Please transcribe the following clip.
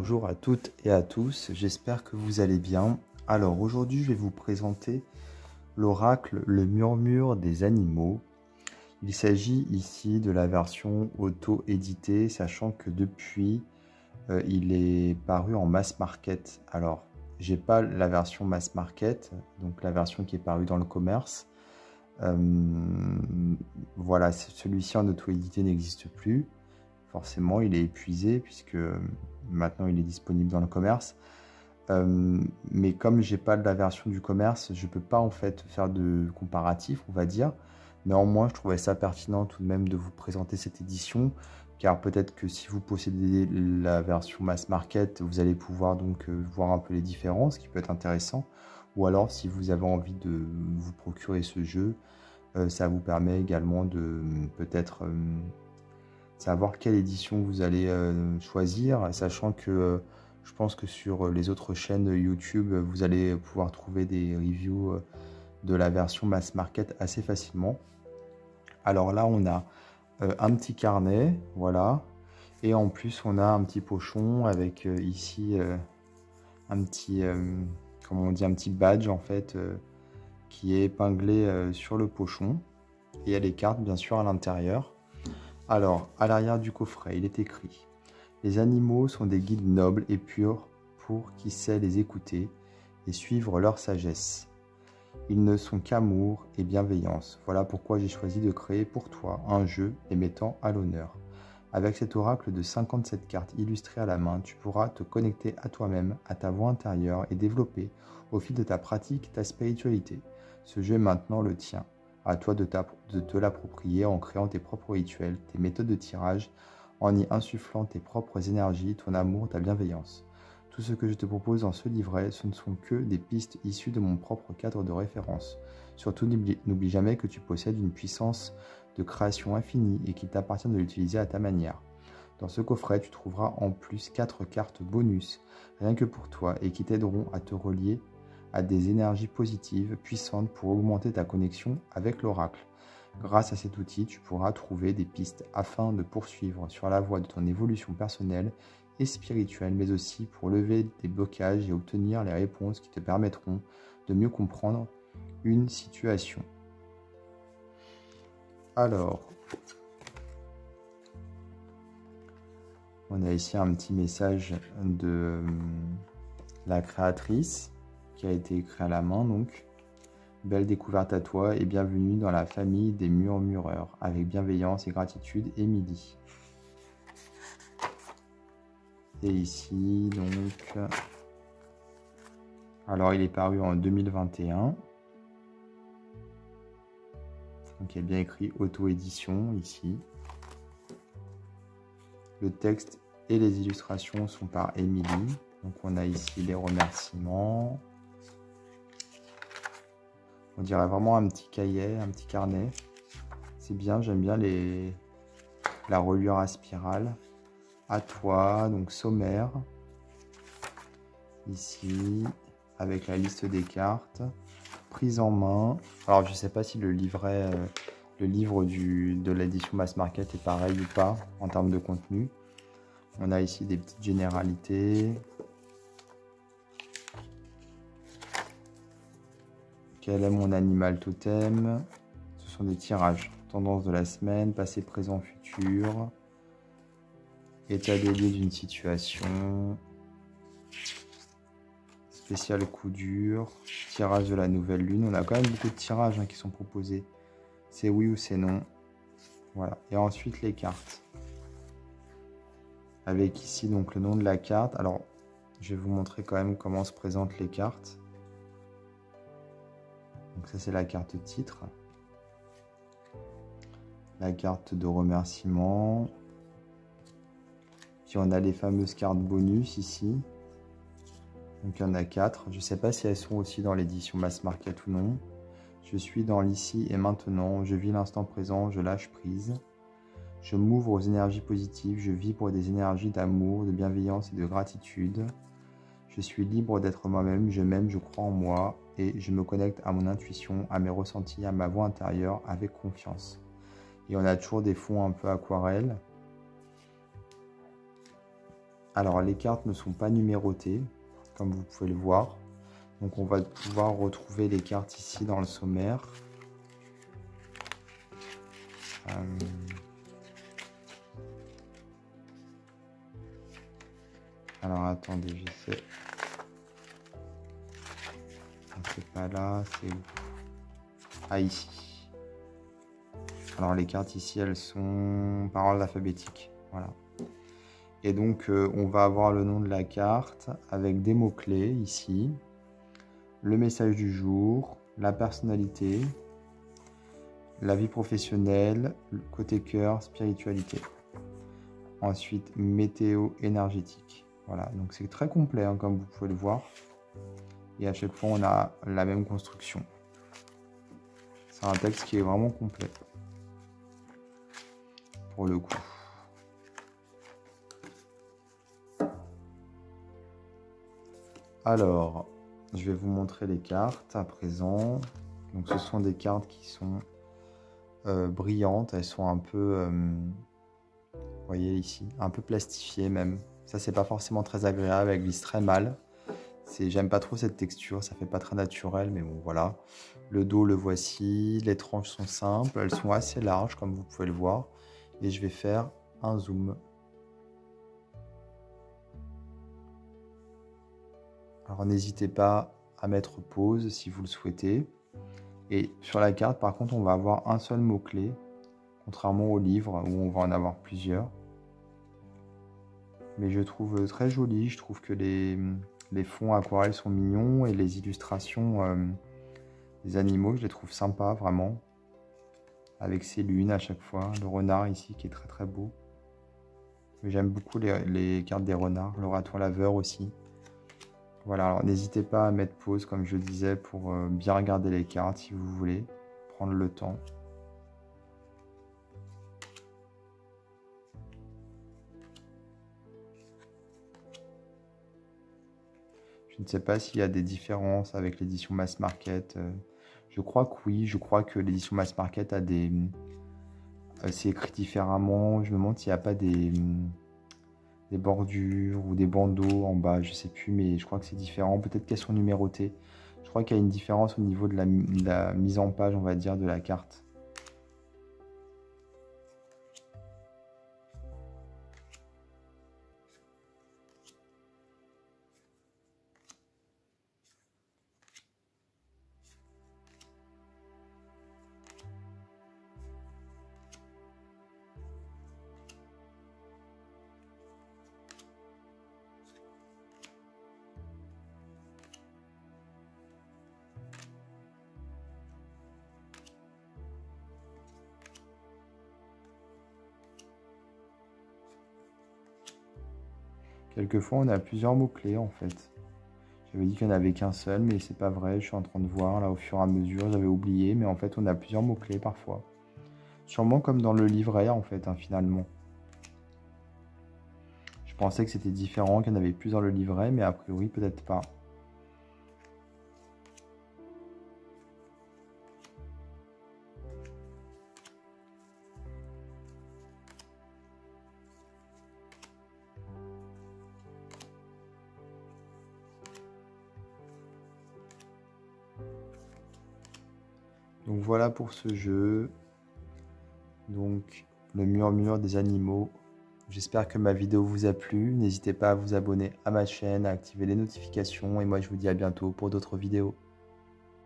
Bonjour à toutes et à tous, j'espère que vous allez bien. Alors aujourd'hui je vais vous présenter l'oracle Le Murmure des Animaux. Il s'agit ici de la version auto-éditée, sachant que depuis il est paru en mass market. Alors j'ai pas la version mass market, donc la version qui est parue dans le commerce. Voilà, celui-ci en auto-édité n'existe plus. Forcément, il est épuisé puisque maintenant il est disponible dans le commerce. Mais comme j'ai pas de la version du commerce, je peux pas en fait faire de comparatif, on va dire. Néanmoins, je trouvais ça pertinent tout de même de vous présenter cette édition, car peut-être que si vous possédez la version mass market, vous allez pouvoir donc voir un peu les différences, ce qui peut être intéressant. Ou alors, si vous avez envie de vous procurer ce jeu, ça vous permet également de peut-être savoir quelle édition vous allez choisir, sachant que je pense que sur les autres chaînes YouTube, vous allez pouvoir trouver des reviews de la version mass market assez facilement. Alors là, on a un petit carnet, voilà, et en plus, on a un petit pochon avec ici un petit, comment on dit, un petit badge en fait, qui est épinglé sur le pochon. Et il y a les cartes, bien sûr, à l'intérieur. Alors, à l'arrière du coffret, il est écrit « Les animaux sont des guides nobles et purs pour qui sait les écouter et suivre leur sagesse. Ils ne sont qu'amour et bienveillance. Voilà pourquoi j'ai choisi de créer pour toi un jeu les mettant à l'honneur. Avec cet oracle de 57 cartes illustrées à la main, tu pourras te connecter à toi-même, à ta voix intérieure et développer, au fil de ta pratique, ta spiritualité. Ce jeu est maintenant le tien. À toi de te l'approprier en créant tes propres rituels, tes méthodes de tirage, en y insufflant tes propres énergies, ton amour, ta bienveillance. Tout ce que je te propose dans ce livret, ce ne sont que des pistes issues de mon propre cadre de référence. Surtout, n'oublie jamais que tu possèdes une puissance de création infinie et qu'il t'appartient de l'utiliser à ta manière. Dans ce coffret, tu trouveras en plus 4 cartes bonus, rien que pour toi, et qui t'aideront à te relier à des énergies positives, puissantes pour augmenter ta connexion avec l'oracle. Grâce à cet outil, tu pourras trouver des pistes afin de poursuivre sur la voie de ton évolution personnelle et spirituelle, mais aussi pour lever des blocages et obtenir les réponses qui te permettront de mieux comprendre une situation. Alors, on a ici un petit message de la créatrice qui a été écrit à la main, donc. Belle découverte à toi et bienvenue dans la famille des murmureurs. Avec bienveillance et gratitude, Émilie. Et ici, donc... Alors, il est paru en 2021. Donc, il y a bien écrit auto-édition, ici. Le texte et les illustrations sont par Émilie. Donc, on a ici les remerciements. On dirait vraiment un petit cahier, un petit carnet. C'est bien, j'aime bien la reliure à spirale. À toi, donc sommaire. Ici, avec la liste des cartes. Prise en main. Alors, je ne sais pas si le livre de l'édition Mass Market est pareil ou pas en termes de contenu. On a ici des petites généralités. Quel est mon animal totem? Ce sont des tirages. Tendance de la semaine, passé, présent, futur. État des lieux d'une situation. Spécial coup dur. Tirage de la nouvelle lune. On a quand même beaucoup de tirages qui sont proposés. C'est oui ou c'est non. Voilà. Et ensuite les cartes. Avec ici donc le nom de la carte. Alors, je vais vous montrer quand même comment se présentent les cartes. Donc ça c'est la carte titre, la carte de remerciement, puis on a les fameuses cartes bonus ici, donc il y en a 4, je ne sais pas si elles sont aussi dans l'édition Mass Market ou non. Je suis dans l'ici et maintenant, je vis l'instant présent, je lâche prise, je m'ouvre aux énergies positives, je vibre des énergies d'amour, de bienveillance et de gratitude. Je suis libre d'être moi-même, je m'aime, je crois en moi et je me connecte à mon intuition, à mes ressentis, à ma voix intérieure avec confiance. Et on a toujours des fonds un peu aquarelles. Alors les cartes ne sont pas numérotées, comme vous pouvez le voir. Donc on va pouvoir retrouver les cartes ici dans le sommaire. Alors attendez, j'essaie. C'est pas là, c'est où? Ah, ici. Alors les cartes ici, elles sont par ordre alphabétique. Voilà. Et donc on va avoir le nom de la carte avec des mots-clés ici. Le message du jour, la personnalité, la vie professionnelle, le côté cœur, spiritualité. Ensuite, météo énergétique. Voilà, donc c'est très complet, hein, comme vous pouvez le voir. Et à chaque fois, on a la même construction. C'est un texte qui est vraiment complet, pour le coup. Alors, je vais vous montrer les cartes à présent. Donc, ce sont des cartes qui sont brillantes. Elles sont un peu, vous voyez ici, un peu plastifiées même. Ça, c'est pas forcément très agréable. Elles glissent très mal. J'aime pas trop cette texture. Ça fait pas très naturel, mais bon, voilà. Le dos, le voici. Les tranches sont simples. Elles sont assez larges, comme vous pouvez le voir. Et je vais faire un zoom. Alors n'hésitez pas à mettre pause si vous le souhaitez. Et sur la carte, par contre, on va avoir un seul mot-clé, contrairement au livre où on va en avoir plusieurs. Mais je trouve très joli, je trouve que les fonds aquarelles sont mignons et les illustrations des animaux, je les trouve sympas vraiment. Avec ces lunes à chaque fois, le renard ici qui est très très beau. J'aime beaucoup les cartes des renards, le raton laveur aussi. Voilà, alors n'hésitez pas à mettre pause, comme je disais, pour bien regarder les cartes si vous voulez, prendre le temps. Je ne sais pas s'il y a des différences avec l'édition Mass Market. Je crois que oui, je crois que l'édition Mass Market a des... c'est écrit différemment. Je me demande s'il n'y a pas des bordures ou des bandeaux en bas, je sais plus, mais je crois que c'est différent. Peut-être qu'elles sont numérotées. Je crois qu'il y a une différence au niveau de la mise en page, on va dire, de la carte. Quelquefois, on a plusieurs mots-clés, en fait. J'avais dit qu'il n'y en avait qu'un seul, mais c'est pas vrai. Je suis en train de voir, là, au fur et à mesure. J'avais oublié, mais en fait, on a plusieurs mots-clés, parfois. Sûrement comme dans le livret, en fait, hein, finalement. Je pensais que c'était différent, qu'il y en avait plus dans le livret, mais a priori, peut-être pas. Donc voilà pour ce jeu. Donc le murmure des animaux. J'espère que ma vidéo vous a plu. N'hésitez pas à vous abonner à ma chaîne, à activer les notifications. Et moi je vous dis à bientôt pour d'autres vidéos.